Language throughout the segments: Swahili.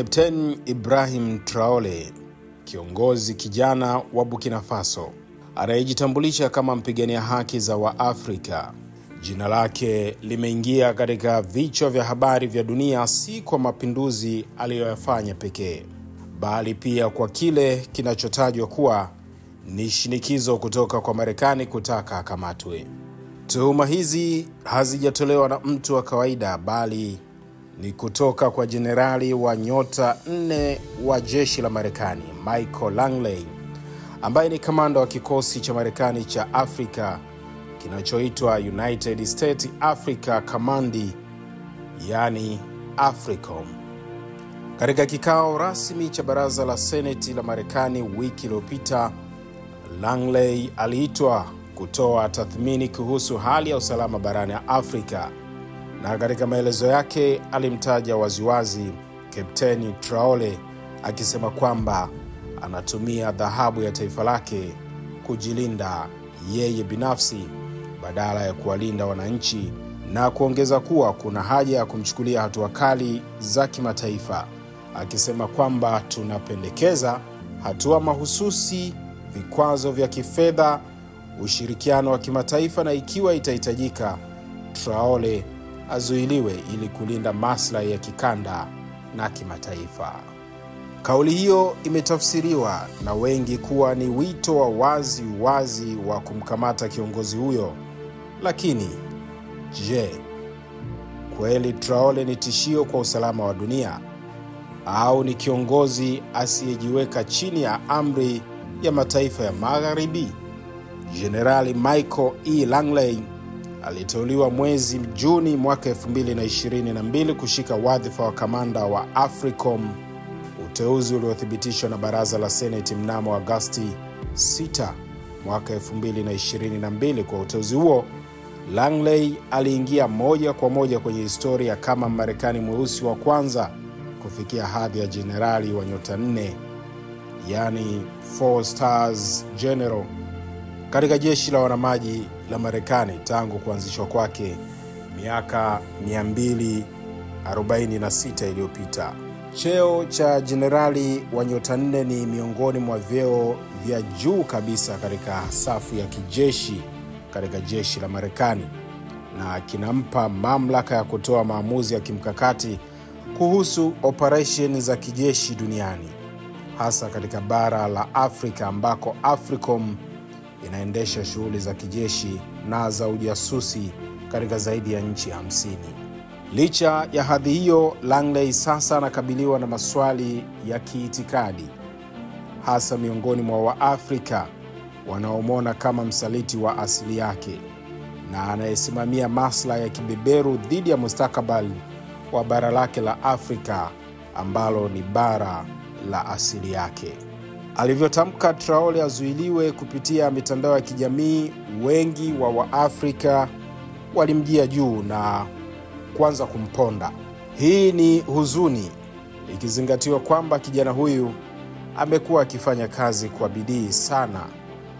Kapteni Ibrahim Traore, kiongozi kijana wa Burkina Faso, anayejitambulisha kama mpigania haki za Waafrika. Jina lake limeingia katika vichwa vya habari vya dunia si kwa mapinduzi aliyoyafanya pekee, bali pia kwa kile kinachotajwa kuwa ni shinikizo kutoka kwa Marekani kutaka akamatwe. Tuhuma hizi hazijatolewa na mtu wa kawaida, bali ni kutoka kwa jenerali wa nyota 4 wa jeshi la Marekani, Michael Langley, ambaye ni kamanda wa kikosi cha Marekani cha Afrika kinachoitwa United States Africa Command, yani AFRICOM. Katika kikao rasmi cha baraza la Seneti la Marekani wiki iliyopita, Langley aliitwa kutoa tathmini kuhusu hali ya usalama barani Afrika, na katika maelezo yake alimtaja waziwazi Kapteni Traore, akisema kwamba anatumia dhahabu ya taifa lake kujilinda yeye binafsi badala ya kuwalinda wananchi, na kuongeza kuwa kuna haja ya kumchukulia hatua kali za kimataifa, akisema kwamba tunapendekeza hatua mahususi, vikwazo vya kifedha, ushirikiano wa kimataifa, na ikiwa itahitajika Traore azuiliwe ili kulinda maslahi ya kikanda na kimataifa. Kauli hiyo imetafsiriwa na wengi kuwa ni wito wa wazi wa kumkamata kiongozi huyo. Lakini je, kweli Traore ni tishio kwa usalama wa dunia, au ni kiongozi asiyejiweka chini ya amri ya mataifa ya Magharibi? Jenerali Michael Langley aliteuliwa mwezi Juni mwaka 2022 kushika wadhifa wa kamanda wa AFRICOM, uteuzi uliothibitishwa na baraza la Seneti mnamo Agosti 6 mwaka 2022. Kwa uteuzi huo, Langley aliingia moja kwa moja kwenye historia kama Marekani mweusi wa kwanza kufikia hadhi ya jenerali wa nyota 4, yani 4 stars general, katika jeshi la wanamaji la Marekani tangu kuanzishwa kwake miaka 246 iliyopita. Cheo cha jenerali wa nyota 4 ni miongoni mwa vyeo vya juu kabisa katika safu ya kijeshi katika jeshi la Marekani, na kinampa mamlaka ya kutoa maamuzi ya kimkakati kuhusu operation za kijeshi duniani, hasa katika bara la Afrika ambako AFRICOM inaendesha shughuli za kijeshi na za ujasusi katika zaidi ya nchi 50. Licha ya hadhi hiyo, Langley sasa anakabiliwa na maswali ya kiitikadi, hasa miongoni mwa Waafrika wanaomwona kama msaliti wa asili yake na anayesimamia maslahi ya kibeberu dhidi ya mustakabali wa bara lake la Afrika ambalo ni bara la asili yake. Alivyotamka Traore azuiliwe kupitia mitandao ya kijamii, wengi wa Waafrika walimjia juu na kuanza kumponda. Hii ni huzuni, ikizingatiwa kwamba kijana huyu amekuwa akifanya kazi kwa bidii sana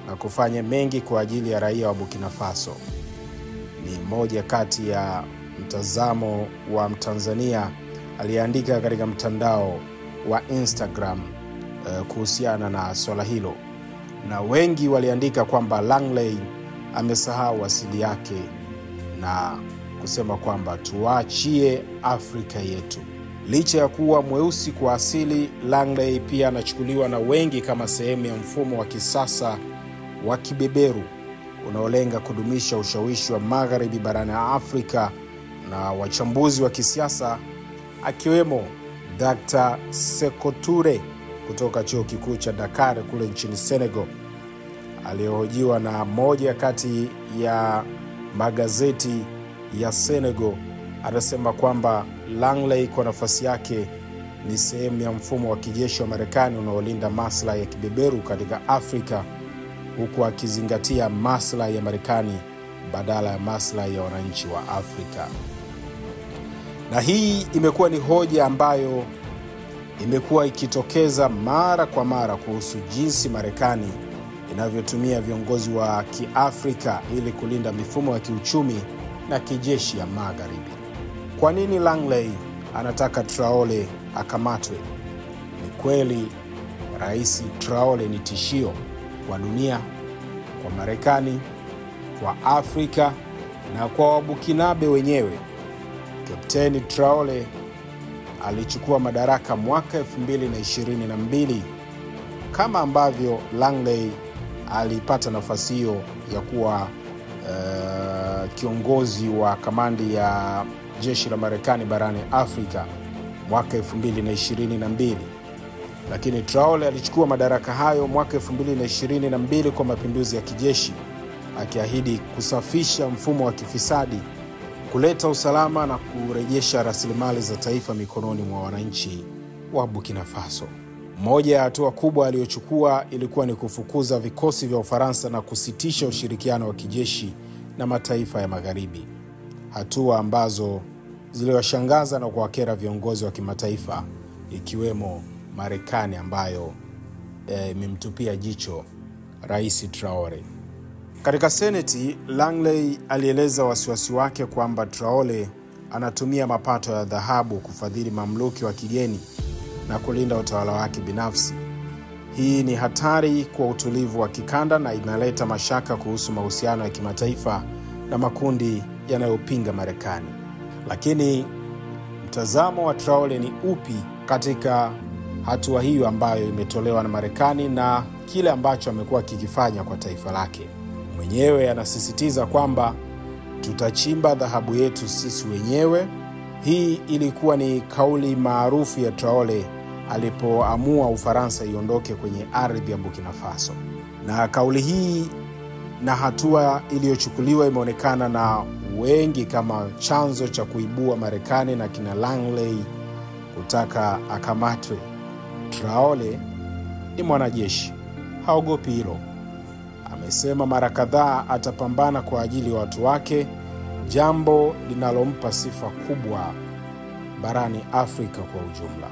na kufanya mengi kwa ajili ya raia wa Burkina Faso. Ni moja kati ya mtazamo wa Mtanzania aliandika katika mtandao wa Instagram kuhusiana na swala hilo, na wengi waliandika kwamba Langley amesahau asili yake na kusema kwamba tuachie Afrika yetu. Licha ya kuwa mweusi kwa asili, Langley pia anachukuliwa na wengi kama sehemu ya mfumo wa kisasa wa kibeberu unaolenga kudumisha ushawishi wa Magharibi barani Afrika, na wachambuzi wa kisiasa akiwemo Dr. Sékou Touré kutoka chuo kikuu cha Dakar kule nchini Senegal, aliyehojiwa na moja kati ya magazeti ya Senegal, anasema kwamba Langley kwa nafasi yake ni sehemu ya mfumo wa kijeshi wa Marekani unaolinda maslahi ya kibeberu katika Afrika, huku akizingatia maslahi ya Marekani badala ya maslahi ya wananchi wa Afrika. Na hii imekuwa ni hoja ambayo imekuwa ikitokeza mara kwa mara kuhusu jinsi Marekani inavyotumia viongozi wa Kiafrika ili kulinda mifumo ya kiuchumi na kijeshi ya Magharibi. Kwa nini Langley anataka Traore akamatwe. Ni kweli Rais Traore ni tishio kwa dunia, kwa Marekani, kwa Afrika na kwa Wabukinabe wenyewe. Kapteni Traore alichukua madaraka mwaka 2022 kama ambavyo Langley alipata nafasi hiyo ya kuwa kiongozi wa kamandi ya jeshi la Marekani barani Afrika mwaka 2022. Lakini Traore alichukua madaraka hayo mwaka 2022 kwa mapinduzi ya kijeshi, akiahidi kusafisha mfumo wa kifisadi, kuleta usalama na kurejesha rasilimali za taifa mikononi mwa wananchi wa Burkina Faso. Moja ya hatua kubwa aliyochukua ilikuwa ni kufukuza vikosi vya Ufaransa na kusitisha ushirikiano wa kijeshi na mataifa ya Magharibi, hatua ambazo ziliwashangaza na kuwakera viongozi wa kimataifa ikiwemo Marekani ambayo imemtupia jicho Rais Traore. Katika Seneti, Langley alieleza wasiwasi wake kwamba Traore anatumia mapato ya dhahabu kufadhili mamluki wa kigeni na kulinda utawala wake binafsi. Hii ni hatari kwa utulivu wa kikanda na inaleta mashaka kuhusu mahusiano ya kimataifa na makundi yanayopinga Marekani. Lakini mtazamo wa Traore ni upi katika hatua hiyo ambayo imetolewa na Marekani na kile ambacho amekuwa kikifanya kwa taifa lake? Mwenyewe anasisitiza kwamba tutachimba dhahabu yetu sisi wenyewe. Hii ilikuwa ni kauli maarufu ya Traore alipoamua Ufaransa iondoke kwenye ardhi ya Burkina Faso. Na kauli hii na hatua iliyochukuliwa imeonekana na wengi kama chanzo cha kuibua Marekani na kina Langley kutaka akamatwe. Traore ni mwanajeshi, haogopi hilo. Amesema mara kadhaa atapambana kwa ajili ya watu wake, jambo linalompa sifa kubwa barani Afrika kwa ujumla.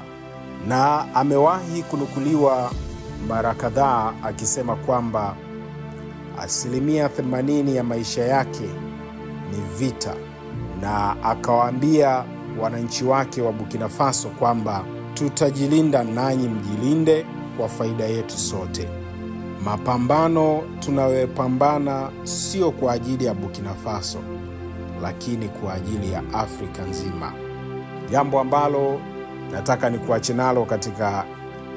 Na amewahi kunukuliwa mara kadhaa akisema kwamba 80% ya maisha yake ni vita, na akawaambia wananchi wake wa Burkina Faso kwamba tutajilinda nanyi mjilinde kwa faida yetu sote. Mapambano tunayopambana sio kwa ajili ya Burkina Faso, lakini kwa ajili ya Afrika nzima. Jambo ambalo nataka nikuache nalo katika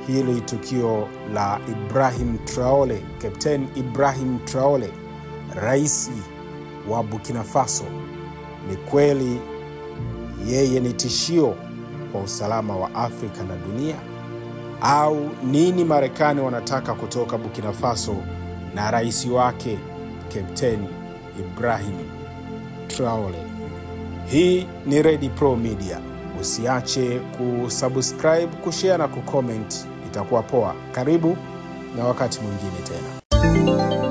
hili tukio la Ibrahim Traore, Kapteni Ibrahim Traore, rais wa Burkina Faso. Ni kweli yeye ni tishio kwa usalama wa Afrika na dunia? Au nini Marekani wanataka kutoka Burkina Faso na rais wake Kapteni Ibrahim Traore? Hii ni Ready Pro Media. Usiache kusubscribe, kushare na kucomment. Itakuwa poa. Karibu na wakati mwingine tena.